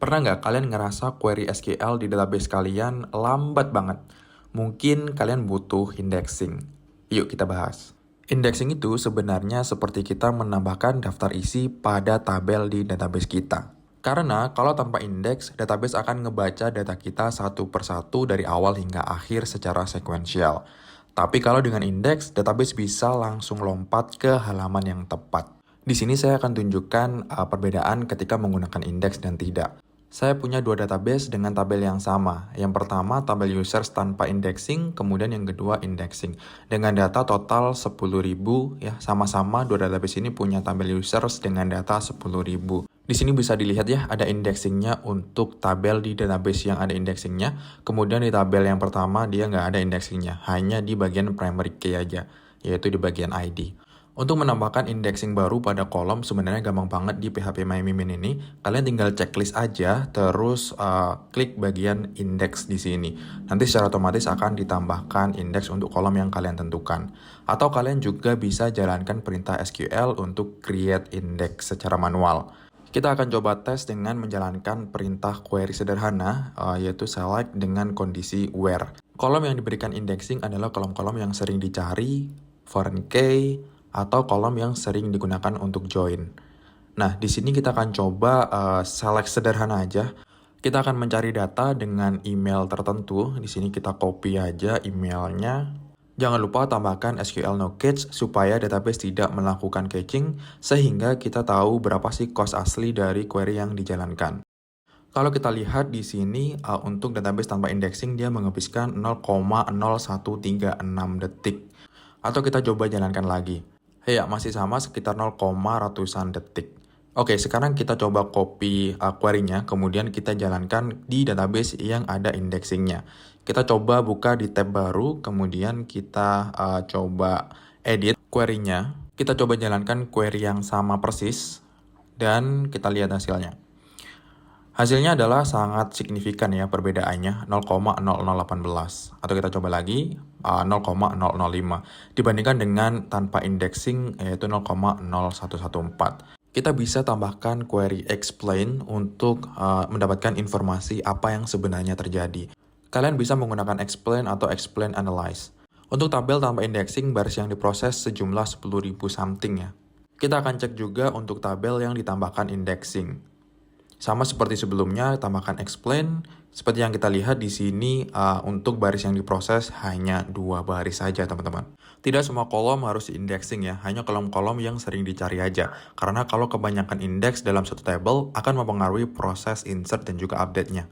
Pernah nggak kalian ngerasa query SQL di database kalian lambat banget? Mungkin kalian butuh indexing. Yuk kita bahas. Indexing itu sebenarnya seperti kita menambahkan daftar isi pada tabel di database kita. Karena kalau tanpa indeks, database akan ngebaca data kita satu persatu dari awal hingga akhir secara sekuensial. Tapi kalau dengan indeks, database bisa langsung lompat ke halaman yang tepat. Di sini saya akan tunjukkan perbedaan ketika menggunakan indeks dan tidak. Saya punya dua database dengan tabel yang sama. Yang pertama tabel users tanpa indexing, kemudian yang kedua indexing. Dengan data total 10.000 ya, sama-sama dua database ini punya tabel users dengan data 10.000. Di sini bisa dilihat ya, ada indexingnya untuk tabel di database yang ada indexingnya. Kemudian di tabel yang pertama dia nggak ada indexingnya, hanya di bagian primary key aja, yaitu di bagian ID. Untuk menambahkan indexing baru pada kolom sebenarnya gampang banget di PHP MyMimin ini. Kalian tinggal checklist aja, terus klik bagian index di sini. Nanti secara otomatis akan ditambahkan indeks untuk kolom yang kalian tentukan. Atau kalian juga bisa jalankan perintah SQL untuk create index secara manual. Kita akan coba tes dengan menjalankan perintah query sederhana, yaitu select dengan kondisi where. Kolom yang diberikan indexing adalah kolom-kolom yang sering dicari, foreign key, atau kolom yang sering digunakan untuk join. Nah, di sini kita akan coba select sederhana aja. Kita akan mencari data dengan email tertentu. Di sini kita copy aja emailnya. Jangan lupa tambahkan SQL no catch supaya database tidak melakukan caching, sehingga kita tahu berapa sih cost asli dari query yang dijalankan. Kalau kita lihat di sini untuk database tanpa indexing dia menghabiskan 0,0136 detik. Atau kita coba jalankan lagi. Ya, masih sama sekitar 0, ratusan detik. Oke, sekarang kita coba copy query-nya, kemudian kita jalankan di database yang ada indexingnya. Kita coba buka di tab baru, kemudian kita coba edit query-nya. Kita coba jalankan query yang sama persis, dan kita lihat hasilnya. Hasilnya adalah sangat signifikan ya perbedaannya, 0,0018. Atau kita coba lagi, 0,005. Dibandingkan dengan tanpa indexing, yaitu 0,0114. Kita bisa tambahkan query explain untuk mendapatkan informasi apa yang sebenarnya terjadi. Kalian bisa menggunakan explain atau explain analyze. Untuk tabel tanpa indexing, baris yang diproses sejumlah 10.000 something ya. Kita akan cek juga untuk tabel yang ditambahkan indexing. Sama seperti sebelumnya, tambahkan explain. Seperti yang kita lihat di sini, untuk baris yang diproses hanya 2 baris saja, teman-teman. Tidak semua kolom harus di-indexing ya, hanya kolom-kolom yang sering dicari aja. Karena kalau kebanyakan indeks dalam satu table, akan mempengaruhi proses insert dan juga update-nya.